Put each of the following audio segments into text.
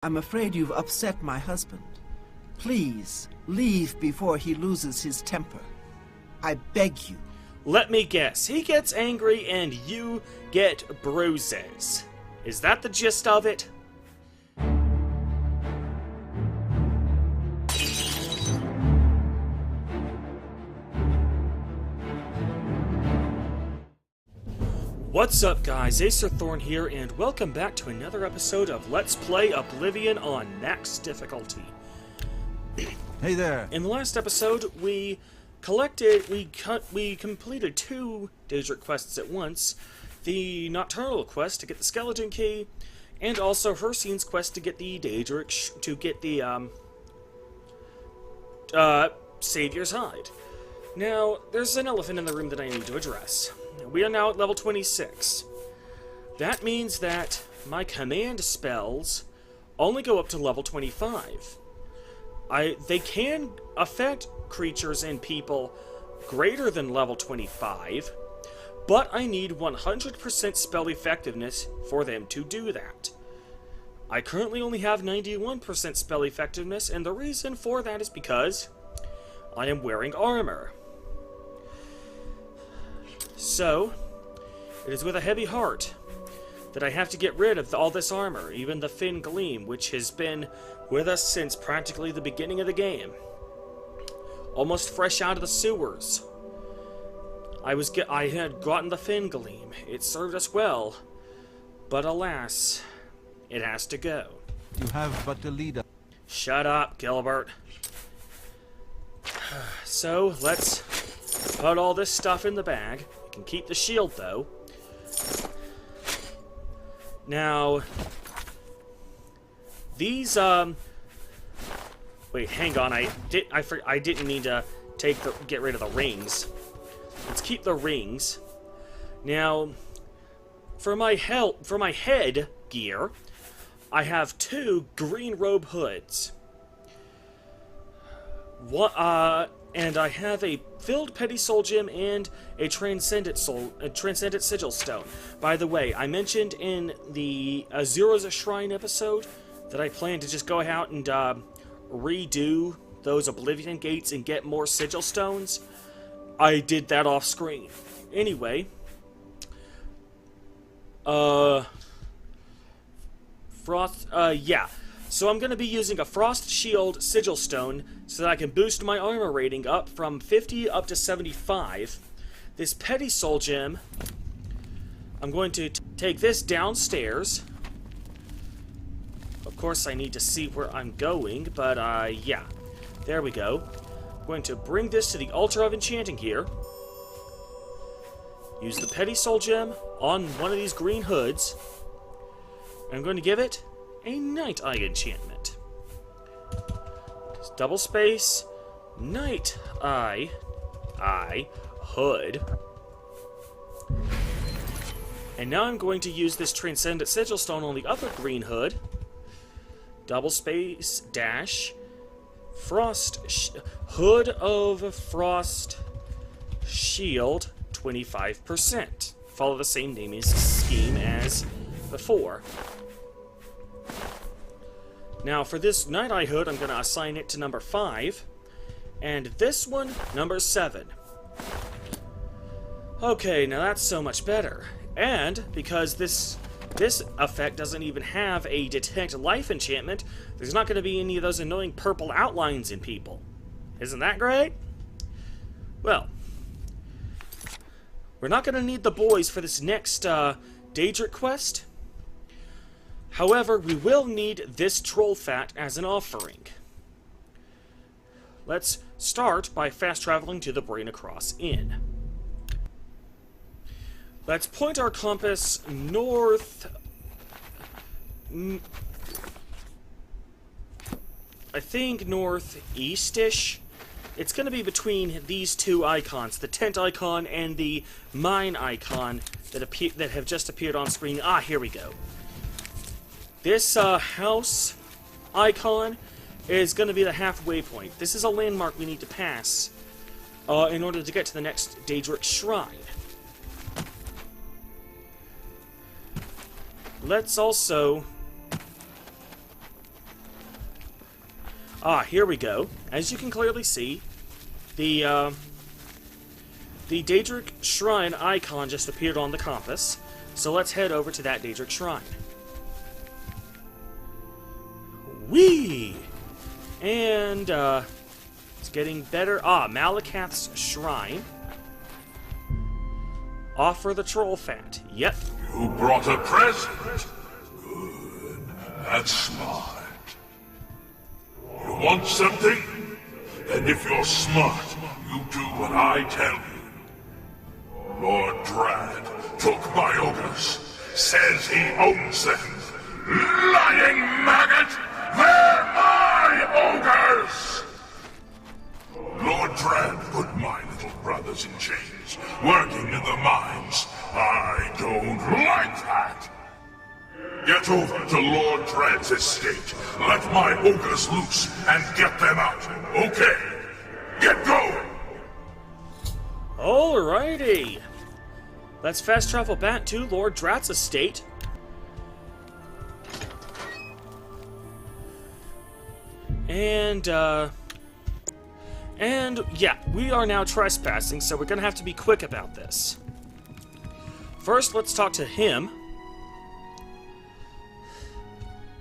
I'm afraid you've upset my husband. Please, leave before he loses his temper. I beg you. Let me guess, he gets angry and you get bruises. Is that the gist of it? What's up guys, Acerthorn here, and welcome back to another episode of Let's Play Oblivion on Max Difficulty. Hey there! In the last episode, we completed two Daedric quests at once. The Nocturnal quest to get the Skeleton Key, and also Hircine's quest to get the Daedric, Savior's Hide. Now, there's an elephant in the room that I need to address. We are now at level 26. That means that my command spells only go up to level 25. They can affect creatures and people greater than level 25, but I need 100% spell effectiveness for them to do that. I currently only have 91% spell effectiveness, and the reason for that is because I am wearing armor. So, it is with a heavy heart that I have to get rid of all this armor, even the Thin Gleam, which has been with us since practically the beginning of the game. Almost fresh out of the sewers. I had gotten the Thin Gleam. It served us well, but alas, it has to go. You have but to lead us. Shut up, Gilbert. So, let's put all this stuff in the bag. You can keep the shield, though. Now, these, wait, hang on, I didn't need to get rid of the rings. Let's keep the rings. Now, for my head gear, I have two green robe hoods. And I have a filled petty soul gem and a transcendent sigil stone. By the way, I mentioned in the Azura's Shrine episode that I plan to just go out and redo those Oblivion gates and get more sigil stones. I did that off screen. Anyway, yeah. So I'm going to be using a Frost Shield Sigil Stone so that I can boost my armor rating up from 50 up to 75. This Petty Soul Gem, I'm going to take this downstairs. Of course, I need to see where I'm going, but yeah. There we go. I'm going to bring this to the Altar of Enchanting here. Use the Petty Soul Gem on one of these green hoods. I'm going to give it a Night Eye enchantment. Just double space, Night Eye, hood. And now I'm going to use this Transcendent Sigil Stone on the other green hood. Double space, dash, hood of Frost Shield, 25%. Follow the same naming scheme as before. Now, for this Night Eye hood, I'm going to assign it to number 5, and this one, number 7. Okay, now that's so much better. And, because this effect doesn't even have a Detect Life enchantment, there's not going to be any of those annoying purple outlines in people. Isn't that great? Well, we're not going to need the boys for this next Daedric quest. However, we will need this troll fat as an offering. Let's start by fast traveling to the Brain Across Inn. Let's point our compass north. I think northeast-ish. It's going to be between these two icons, the tent icon and the mine icon that have just appeared on screen. Ah, here we go. This house icon is going to be the halfway point. This is a landmark we need to pass in order to get to the next Daedric Shrine. Let's also Ah, here we go. As you can clearly see, the Daedric Shrine icon just appeared on the compass. So let's head over to that Daedric Shrine. Whee! And, it's getting better. Ah, Malakath's Shrine. Offer the troll fat. Yep. You brought a present. Good. That's smart. You want something? And if you're smart, you do what I tell you. Lord Drad took my ogres. Says he owns them. Lying maggot! They're my ogres! Lord Drad put my little brothers in chains, working in the mines. I don't like that. Get over to Lord Drad's estate. Let my ogres loose and get them out. Okay. Get going. Alrighty. Let's fast travel back to Lord Drad's estate. And yeah, we are now trespassing, so we're gonna have to be quick about this. First, let's talk to him.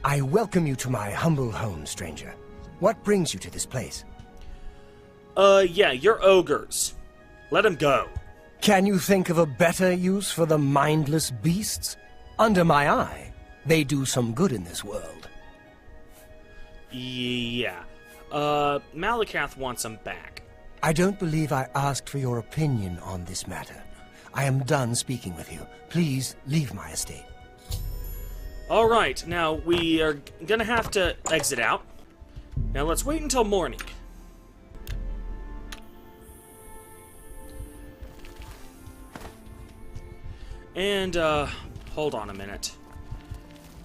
I welcome you to my humble home, stranger. What brings you to this place? Yeah, you're ogres. Let him go. Can you think of a better use for the mindless beasts? Under my eye, they do some good in this world. Yeah. Malakath wants him back. I don't believe I asked for your opinion on this matter. I am done speaking with you. Please leave my estate. Alright, now we are gonna have to exit out. Now let's wait until morning. And, hold on a minute.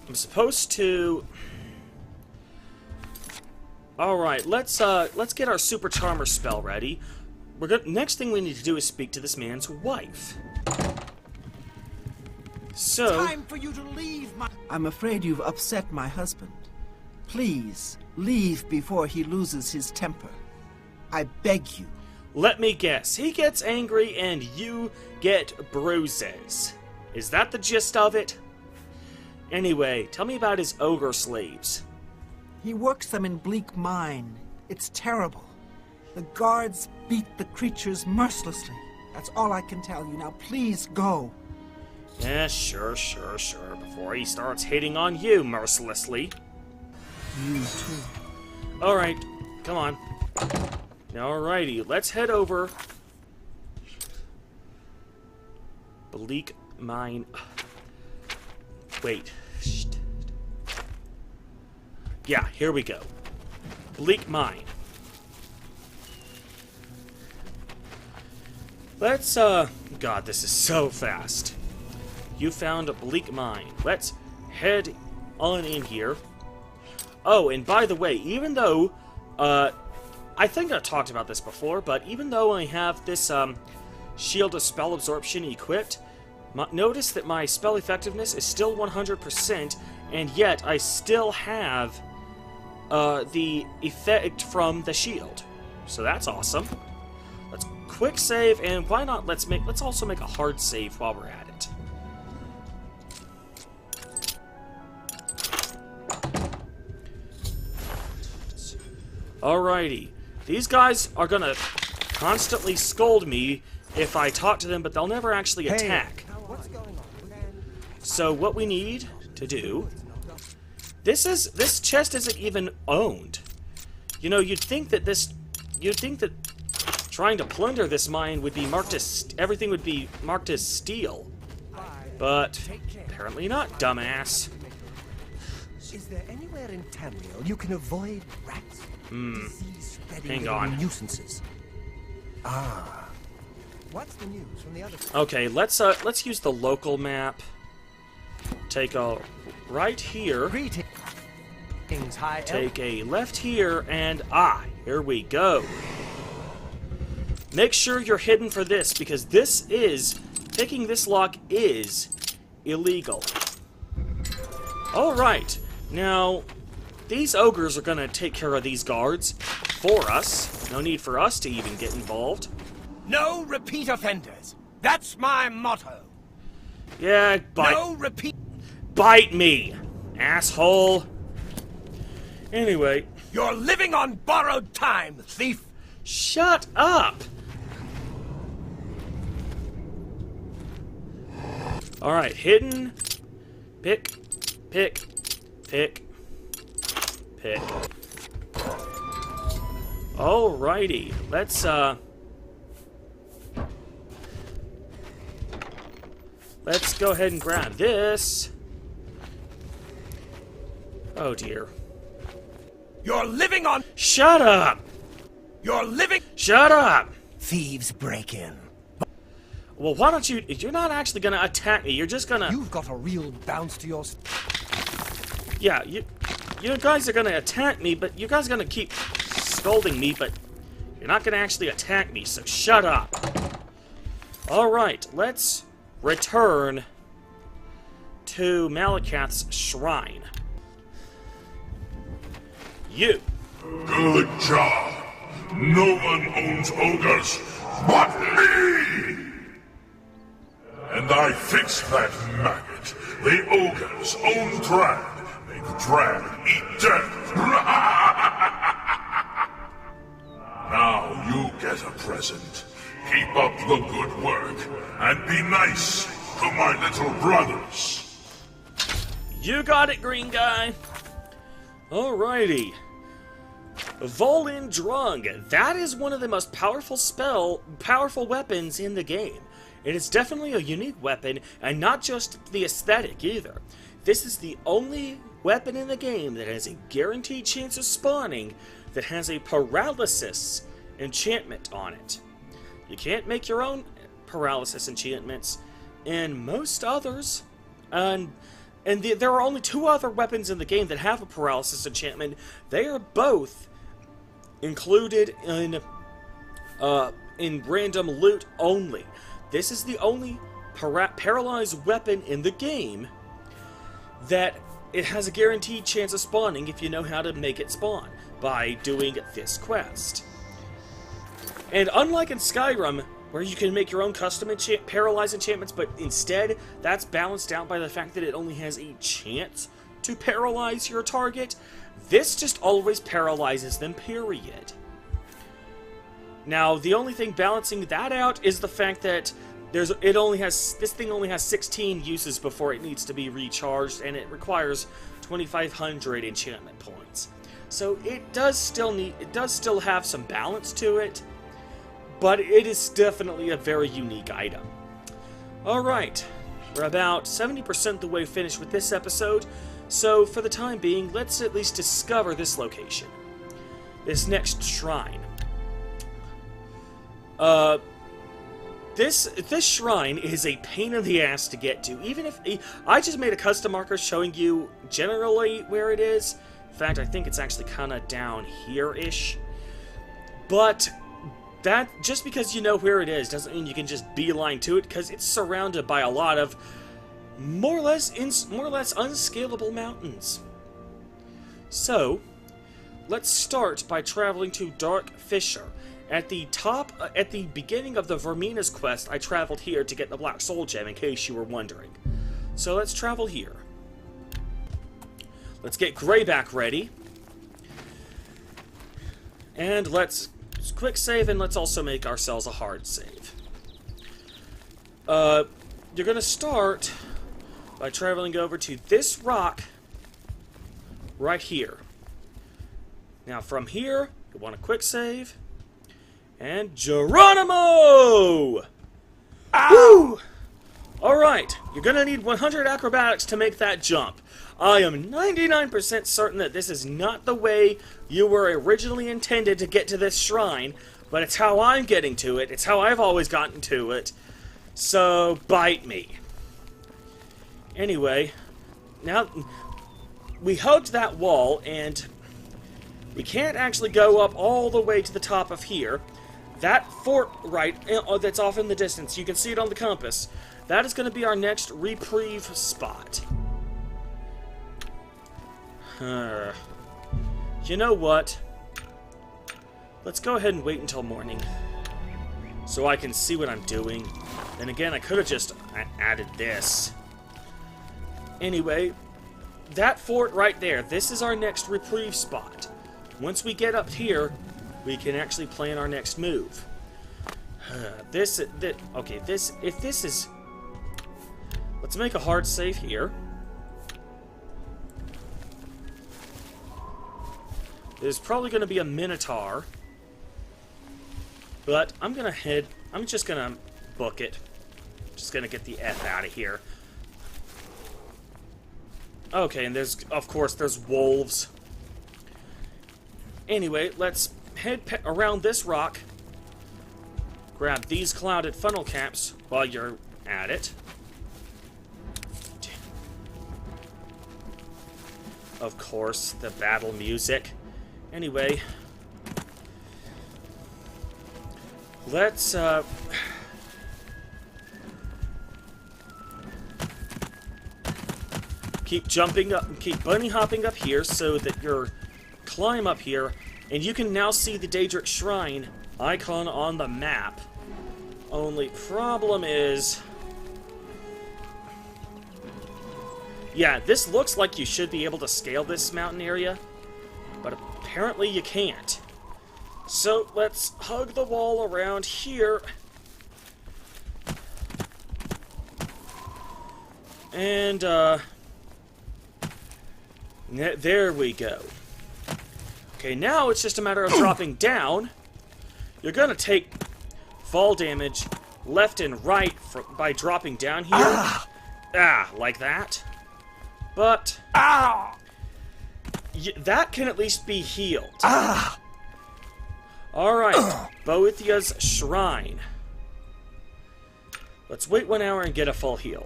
I'm supposed to... Alright, let's get our Super Charmer spell ready. Next thing we need to do is speak to this man's wife. So... Time for you to leave my... I'm afraid you've upset my husband. Please, leave before he loses his temper. I beg you. Let me guess. He gets angry and you get bruises. Is that the gist of it? Anyway, tell me about his ogre slaves. He works them in Bleak Mine. It's terrible. The guards beat the creatures mercilessly. That's all I can tell you. Now please go. Yeah, sure. Before he starts hitting on you mercilessly. You too. Alright, come on. Alrighty, let's head over. Bleak Mine. Wait. Yeah, here we go. Bleak Mine. Let's, God, this is so fast. You found a Bleak Mine. Let's head on in here. Oh, and by the way, even though, I think I talked about this before, but even though I have this, Shield of Spell Absorption equipped, notice that my spell effectiveness is still 100%, and yet I still have, the effect from the shield. So that's awesome. Let's quick save, and why not, let's also make a hard save while we're at it. Alrighty. These guys are gonna constantly scold me if I talk to them, but they'll never actually attack. So what we need to do... This chest isn't even owned. You know, you'd think that trying to plunder this mine would be marked as... everything would be marked as steal. But apparently not, dumbass. Is there anywhere in Tamriel you can avoid rats? Hang on. Nuisances. Ah. What's the news from the other side? Okay, let's use the local map. Take a right here. Greetings, High Elf. Take a left here, and here we go. Make sure you're hidden for this, because picking this lock is illegal. Alright, now, these ogres are gonna take care of these guards for us. No need for us to even get involved. No repeat offenders. That's my motto. Yeah, No repeat. bite me, asshole. Anyway, You're living on borrowed time, thief. shut up. Alright, hidden. Pick. Pick. Pick. Pick. Alrighty. Let's go ahead and grab this. Oh dear. You're living on. Shut up! You're living. Shut up! Thieves break in. Well, why don't you... You're not actually gonna attack me. You're just gonna... You've got a real bounce to your. Yeah, you guys are gonna attack me, but you guys are gonna keep scolding me, but you're not gonna actually attack me, so shut up. Alright, let's return to Malakath's shrine. You. Good job. No one owns ogres but me! And I fixed that maggot. The ogre's own drag. Make the drag eat death. Now you get a present. Keep up the good work, and be nice to my little brothers. You got it, green guy. Alrighty. Volin Drung. That is one of the most powerful weapons in the game. It is definitely a unique weapon, and not just the aesthetic either. This is the only weapon in the game that has a guaranteed chance of spawning that has a paralysis enchantment on it. You can't make your own paralysis enchantments, and most others, there are only 2 other weapons in the game that have a paralysis enchantment. They are both included in random loot only. This is the only paralyzed weapon in the game that it has a guaranteed chance of spawning if you know how to make it spawn by doing this quest. And unlike in Skyrim, where you can make your own custom paralyzed enchantments, but instead that's balanced out by the fact that it only has a chance to paralyze your target, this just always paralyzes them, period. Now, the only thing balancing that out is the fact that this thing only has 16 uses before it needs to be recharged, and it requires 2,500 enchantment points. So it does still have some balance to it, but it is definitely a very unique item. Alright, we're about 70% the way finished with this episode, so for the time being, let's at least discover this location. This next shrine. This shrine is a pain in the ass to get to, even if... I just made a custom marker showing you generally where it is. In fact, I think it's actually kind of down here-ish. But that, just because you know where it is doesn't mean you can just beeline to it, because it's surrounded by a lot of more or less unscalable mountains. So, let's start by traveling to Dark Fissure. At the beginning of the Vermina's quest, I traveled here to get the Black Soul Gem, in case you were wondering. So let's travel here. Let's get Greyback ready. And let's quick save, and let's also make ourselves a hard save. You're gonna start by traveling over to this rock right here. Now from here, you want a quick save. And Geronimo! Woo! Alright, you're gonna need 100 acrobatics to make that jump. I am 99% certain that this is not the way you were originally intended to get to this shrine, but it's how I'm getting to it. It's how I've always gotten to it. So, bite me. Anyway, now, we hugged that wall, and we can't actually go up all the way to the top of here. That fort, right, that's off in the distance, you can see it on the compass. That is going to be our next reprieve spot. You know what? Let's go ahead and wait until morning, so I can see what I'm doing. And again, I could have just added this. Anyway, that fort right there, this is our next reprieve spot. Once we get up here, we can actually plan our next move. Okay, if this is... Let's make a hard save here. There's probably going to be a Minotaur. But I'm just gonna book it. Just gonna get the F out of here. Okay, and of course, there's wolves. Anyway, let's head around this rock. Grab these clouded funnel caps while you're at it. Of course, the battle music. Anyway, let's keep jumping up and keep bunny hopping up here so that you're climb up here, and you can now see the Daedric Shrine icon on the map. Only problem is, yeah, this looks like you should be able to scale this mountain area, but apparently you can't. So let's hug the wall around here. And, there we go. Okay, now it's just a matter of dropping down. You're gonna take fall damage left and right by dropping down here. Like that. But that can at least be healed. Alright, Boethiah's Shrine. Let's wait 1 hour and get a full heal.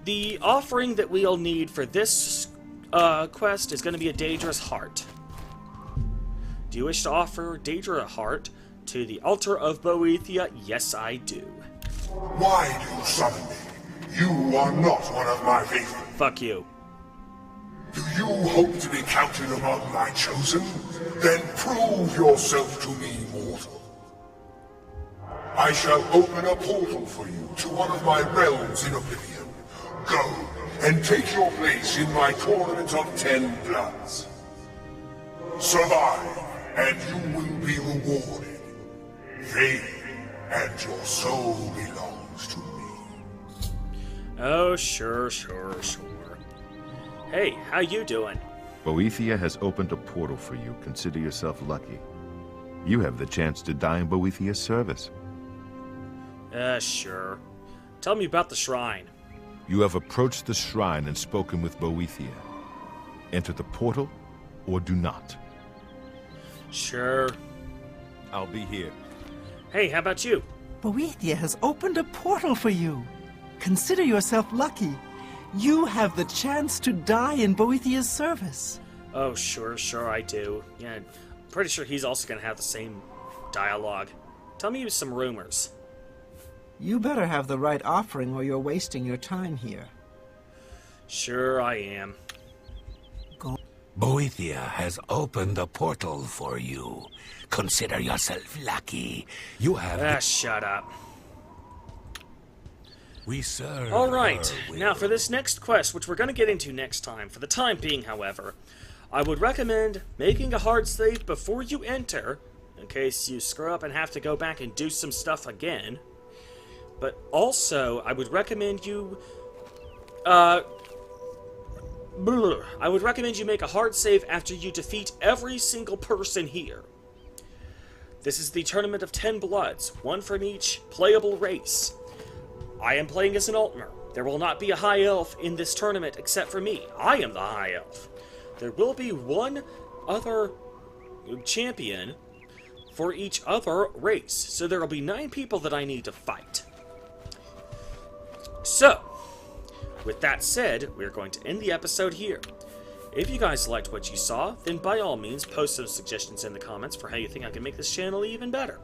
The offering that we'll need for this quest is going to be a Daedra's Heart. Do you wish to offer Daedra a heart to the altar of Boethiah? Yes, I do. Why do you summon me? You are not one of my faithful. Fuck you. Do you hope to be counted among my chosen? Then prove yourself to me, mortal. I shall open a portal for you to one of my realms in Oblivion. Go, and take your place in my tournament of 10 bloods. Survive, and you will be rewarded. Faith and your soul belongs to me. Oh, sure. Hey, how you doing? Boethiah has opened a portal for you. Consider yourself lucky. You have the chance to die in Boethiah's service. Sure. Tell me about the shrine. You have approached the shrine and spoken with Boethiah. Enter the portal, or do not. Sure. I'll be here. Hey, how about you? Boethiah has opened a portal for you. Consider yourself lucky. You have the chance to die in Boethiah's service. Oh, sure, I do. Yeah, I'm pretty sure he's also going to have the same dialogue. Tell me some rumors. You better have the right offering or you're wasting your time here. Sure I am. Boethiah has opened a portal for you. Consider yourself lucky. You have... shut up. We serve. Alright, now for this next quest, which we're going to get into next time, for the time being, however, I would recommend making a hard save before you enter, in case you screw up and have to go back and do some stuff again. But also, I would recommend you... I would recommend you make a hard save after you defeat every single person here. This is the Tournament of 10 Bloods, one from each playable race. I am playing as an Altmer. There will not be a High Elf in this tournament except for me. I am the High Elf. There will be one other champion for each other race, so there will be 9 people that I need to fight. So, with that said, we're going to end the episode here. If you guys liked what you saw, then by all means post some suggestions in the comments for how you think I can make this channel even better.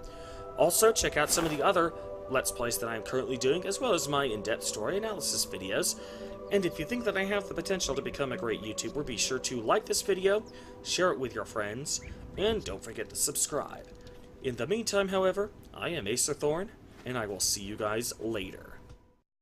Also, check out some of the other Let's Plays that I am currently doing, as well as my in-depth story analysis videos. And if you think that I have the potential to become a great YouTuber, be sure to like this video, share it with your friends, and don't forget to subscribe. In the meantime, however, I am Acer Thorn, and I will see you guys later.